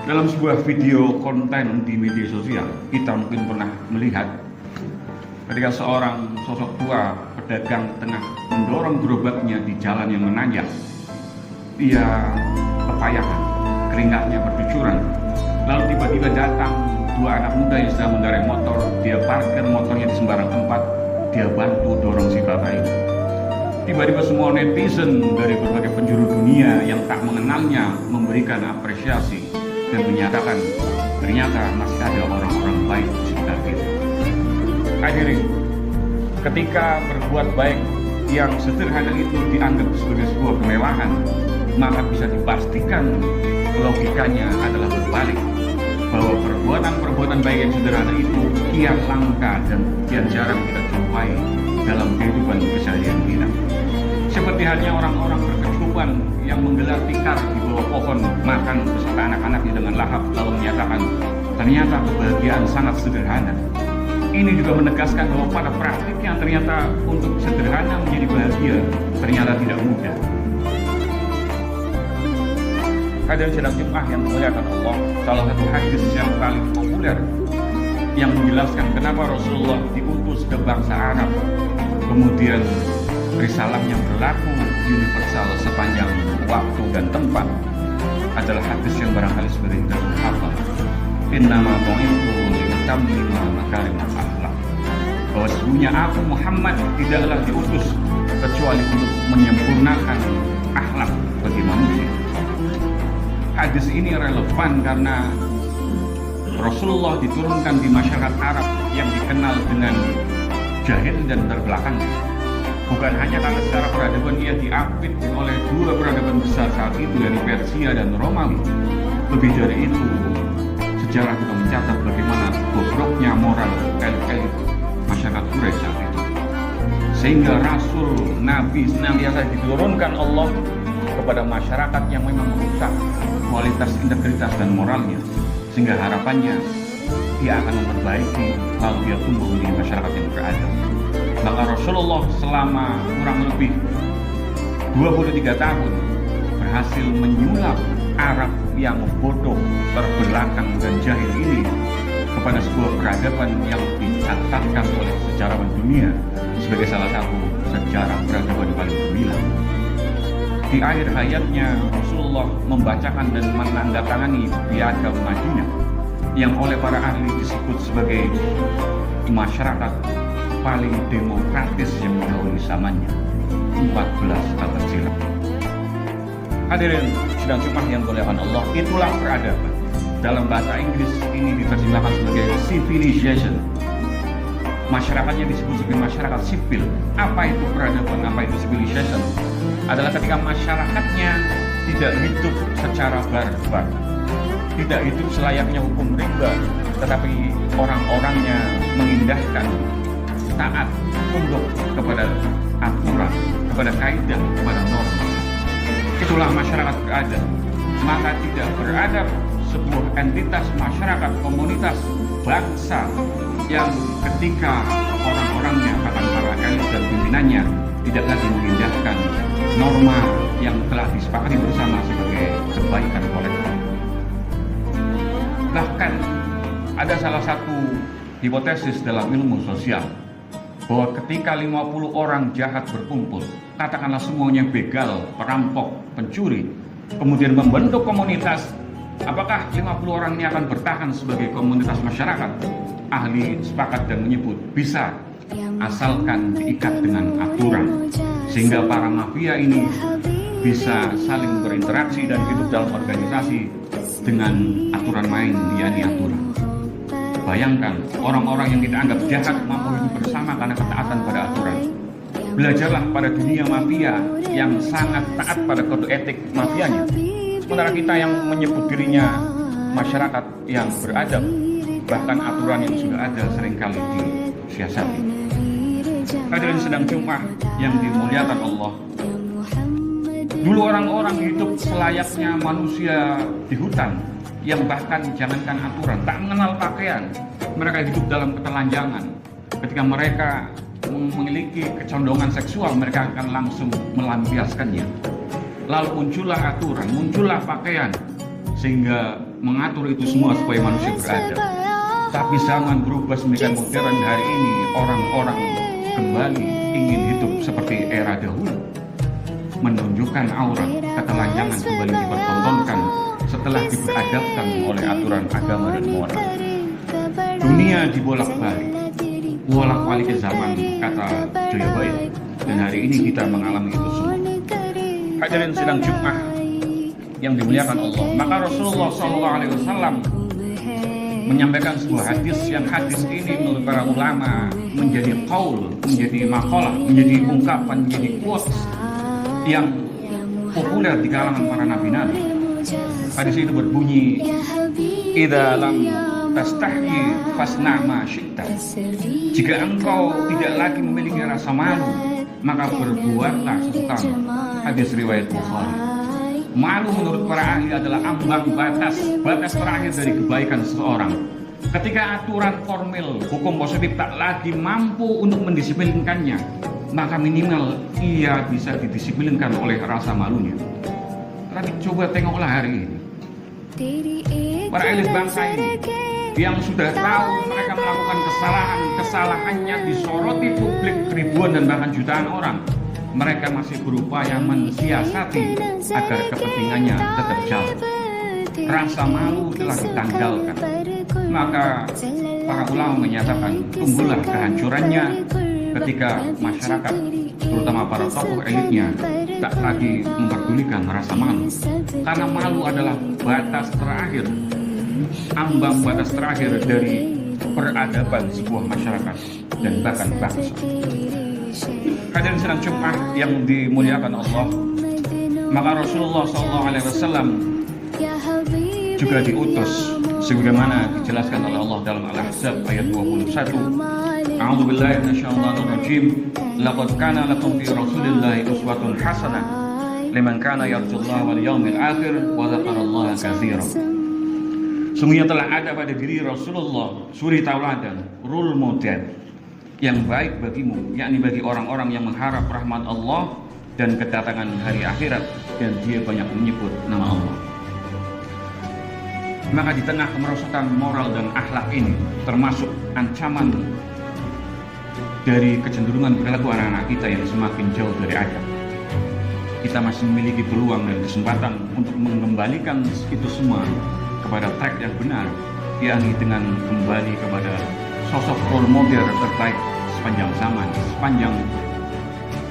Dalam sebuah video konten di media sosial, kita mungkin pernah melihat ketika seorang sosok tua pedagang tengah mendorong gerobaknya di jalan yang menanjak. Dia kepayahan, keringatnya bercucuran. Lalu tiba-tiba datang dua anak muda yang sedang mengendarai motor. Dia parkir motornya di sembarang tempat. Dia bantu dorong si bapak ini. Tiba-tiba semua netizen dari berbagai penjuru dunia yang tak mengenalnya memberikan apresiasi dan menyatakan ternyata masih ada orang-orang baik di sekitar kita. Hadirin, ketika berbuat baik yang sederhana itu dianggap sebagai sebuah kemewahan, maka bisa dipastikan logikanya adalah berbalik, bahwa perbuatan-perbuatan baik yang sederhana itu kian langka dan kian jarang kita jumpai dalam kehidupan keseharian kita. Seperti halnya orang-orang berkecukupan yang menggelar tikar di bawah pohon makan beserta anak-anaknya dengan lahap lalu menyatakan ternyata kebahagiaan sangat sederhana. Ini juga menegaskan bahwa pada praktiknya ternyata untuk sederhana menjadi bahagia ternyata tidak mudah. Hadirin sidang Jumat yang dimuliakan Allah, salah satu hadis yang paling populer yang menjelaskan kenapa Rasulullah diutus ke bangsa Arab, kemudian risalahnya berlaku universal sepanjang waktu dan tempat, adalah hadis yang barangkali sebagai kita hafal. Innama bu'ithu liutammima makarimal akhlaq. Bahwa sesungguhnya aku Muhammad tidaklah diutus kecuali untuk menyempurnakan akhlak bagi manusia. Hadis ini relevan karena Rasulullah diturunkan di masyarakat Arab yang dikenal dengan jahil dan terbelakang. Bukan hanya karena secara peradaban ia diapit oleh dua peradaban besar saat itu, dari Persia dan Romawi. Lebih dari itu, sejarah juga mencatat bagaimana bobroknya moral elit masyarakat Quraisy saat itu. Sehingga Rasul Nabi senantiasa diturunkan Allah kepada masyarakat yang memang merusak kualitas integritas dan moralnya, sehingga harapannya dia akan memperbaiki lalu dia tumbuh menjadi masyarakat yang beradab. Maka Rasulullah selama kurang lebih 23 tahun berhasil menyulap Arab yang bodoh, terbelakang dan jahil ini kepada sebuah peradaban yang dicatatkan oleh sejarawan dunia sebagai salah satu sejarah peradaban paling gemilang. Di akhir hayatnya Rasulullah membacakan dan menandatangani Piagam Madinah yang oleh para ahli disebut sebagai masyarakat paling demokratis yang mendahului zamannya, 14 abad silam. Hadirin sidang Jumat yang dimuliakan Allah, itulah peradaban. Dalam bahasa Inggris ini diterjemahkan sebagai civilization. Masyarakatnya disebut sebagai masyarakat sipil. Apa itu peradaban? Apa itu civilization? Adalah ketika masyarakatnya tidak hidup secara barbar, tidak hidup selayaknya hukum rimba, tetapi orang-orangnya mengindahkan, taat, tunduk kepada aturan, kepada kaidah, kepada norma. Itulah masyarakat beradab. Maka tidak beradab sebuah entitas masyarakat, komunitas, bangsa yang ketika orang-orangnya, bahkan para elit dan pimpinannya tidak lagi mengindahkan norma yang telah disepakati bersama sebagai kebaikan kolektif. Bahkan ada salah satu hipotesis dalam ilmu sosial bahwa ketika 50 orang jahat berkumpul, katakanlah semuanya begal, perampok, pencuri, kemudian membentuk komunitas, apakah 50 orang ini akan bertahan sebagai komunitas masyarakat? Ahli sepakat dan menyebut bisa, asalkan diikat dengan aturan, sehingga para mafia ini bisa saling berinteraksi dan hidup dalam organisasi dengan aturan main, yakni aturan. Bayangkan, orang-orang yang kita anggap jahat mampu hidup bersama karena ketaatan pada aturan. Belajarlah pada dunia mafia yang sangat taat pada kode etik mafianya. Sementara kita yang menyebut dirinya masyarakat yang beradab, bahkan aturan yang sudah ada seringkali disiasati. Hadirin sedang Jumat yang dimuliakan Allah, dulu orang-orang hidup selayaknya manusia di hutan, yang bahkan jangankan aturan, tak mengenal pakaian. Mereka hidup dalam ketelanjangan. Ketika mereka memiliki kecondongan seksual, mereka akan langsung melampiaskannya. Lalu muncullah aturan, muncullah pakaian, sehingga mengatur itu semua supaya manusia beradab. Tapi zaman berubah semakin modern, hari ini orang-orang kembali ingin hidup seperti era dahulu, menunjukkan aurat, ketelanjangan kembali dipertontonkan setelah diberadabkan oleh aturan agama dan moral. Dunia dibolak-balik zaman kata Joyobaya, dan hari ini kita mengalami itu semua. Hadirin sidang Jumat yang dimuliakan Allah, maka Rasulullah SAW menyampaikan sebuah hadis, yang hadis ini menurut para ulama menjadi qaul, menjadi maqalah, menjadi ungkapan, menjadi quotes yang populer di kalangan para nabi-nabi. Hadis itu berbunyi, idza lam tastahyi fasna' ma syi'ta. Jika engkau tidak lagi memiliki rasa malu, maka berbuatlah sesukamu. Hadis riwayat Bukhari. Malu menurut para ahli adalah ambang batas terakhir dari kebaikan seseorang. Ketika aturan formil hukum positif tak lagi mampu untuk mendisiplinkannya, maka minimal ia bisa didisiplinkan oleh rasa malunya. Tapi coba tengoklah hari ini, para elit bangsa ini yang sudah tahu mereka melakukan kesalahannya disoroti publik ribuan dan bahkan jutaan orang, mereka masih berupaya mensiasati agar kepentingannya tetap jalan. Rasa malu telah ditanggalkan. Maka para ulama menyatakan, tunggulah kehancurannya ketika masyarakat, terutama para tokoh elitnya, tak lagi memperdulikan rasa malu. Karena malu adalah batas terakhir, ambang batas terakhir dari peradaban sebuah masyarakat dan bahkan bangsa. Hadirin sidang Jumat yang dimuliakan Allah, maka Rasulullah SAW juga diutus sebagaimana dijelaskan oleh Allah dalam Al-Ahzab ayat 21. A'udzubillahi minasyaitonir rajim. Laqad kana lakum fi Rasulillahi uswatun hasanah liman kana yarjullaha wal yawmil akhir wa dzakarallaha katsiran. Sungguhnya telah ada pada diri Rasulullah suri tauladan, role model yang baik bagimu, yakni bagi orang-orang yang mengharap rahmat Allah dan kedatangan hari akhirat, dan dia banyak menyebut nama Allah. Maka di tengah kemerosotan moral dan akhlak ini, termasuk ancaman dari kecenderungan perilaku anak-anak kita yang semakin jauh dari adab, kita masih memiliki peluang dan kesempatan untuk mengembalikan itu semua kepada track yang benar, yakni dengan kembali kepada sosok role model terbaik sepanjang zaman, sepanjang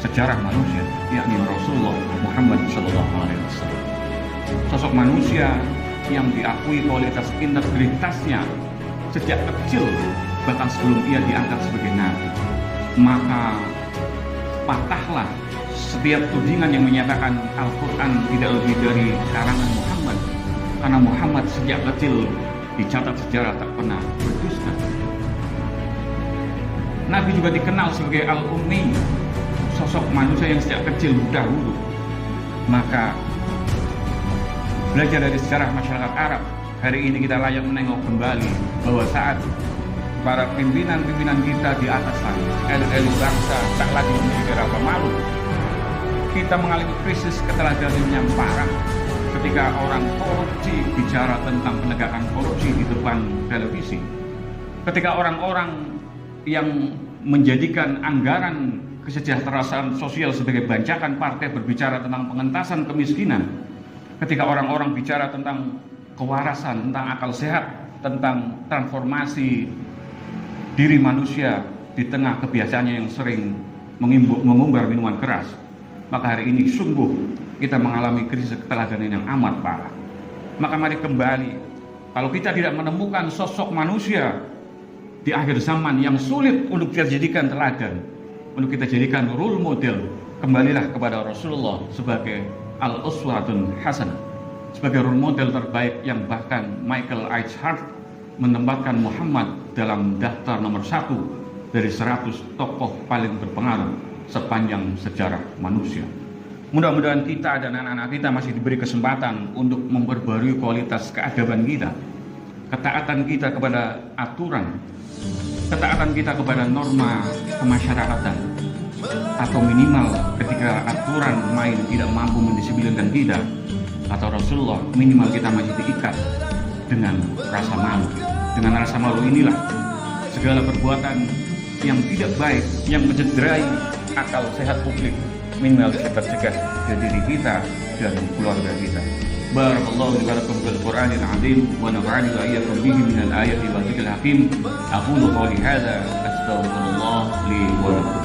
sejarah manusia, yakni Rasulullah Muhammad SAW. Sosok manusia yang diakui kualitas integritasnya sejak kecil, bahkan sebelum ia diangkat sebagai nabi. Maka patahlah setiap tudingan yang menyatakan Al-Quran tidak lebih dari karangan Muhammad, karena Muhammad sejak kecil dicatat sejarah tak pernah berdusta. Nabi juga dikenal sebagai Al-Ummi, sosok manusia yang sejak kecil buta huruf. Maka belajar dari sejarah masyarakat Arab, hari ini kita layak menengok kembali bahwa saat para pimpinan-pimpinan kita di atas sana, elit-elit bangsa tak lagi memiliki rasa malu, kita mengalami krisis keteladanan yang parah ketika orang korupsi bicara tentang penegakan korupsi di depan televisi, ketika orang-orang yang menjadikan anggaran kesejahteraan sosial sebagai bancakan partai berbicara tentang pengentasan kemiskinan, ketika orang-orang bicara tentang kewarasan, tentang akal sehat, tentang transformasi diri manusia di tengah kebiasaannya yang sering mengumbar minuman keras, maka hari ini sungguh kita mengalami krisis keteladanan yang amat parah. Maka mari kembali, kalau kita tidak menemukan sosok manusia di akhir zaman yang sulit untuk kita jadikan teladan, untuk kita jadikan role model, kembalilah kepada Rasulullah sebagai al-uswatun hasanah, sebagai role model terbaik yang bahkan Michael H. Hart menempatkan Muhammad dalam daftar nomor 1 dari 100 tokoh paling berpengaruh sepanjang sejarah manusia. Mudah-mudahan kita dan anak-anak kita masih diberi kesempatan untuk memperbarui kualitas keadaban kita, ketaatan kita kepada aturan, ketaatan kita kepada norma kemasyarakatan, atau minimal ketika aturan main tidak mampu mendisiplinkan kita, atau Rasulullah, minimal kita masih diikat dengan rasa malu. Dengan rasa malu inilah segala perbuatan yang tidak baik, yang mencederai akal sehat publik, minimal bisa tercegah dari diri kita dan keluarga kita. Barakallahu li wa lakum fil Qur'anil 'azim wa nafa'ani wa iyyakum bihi minal ayati wa dzikril hakim. Aqulu qawli hadza astaghfirullah li wa lakum.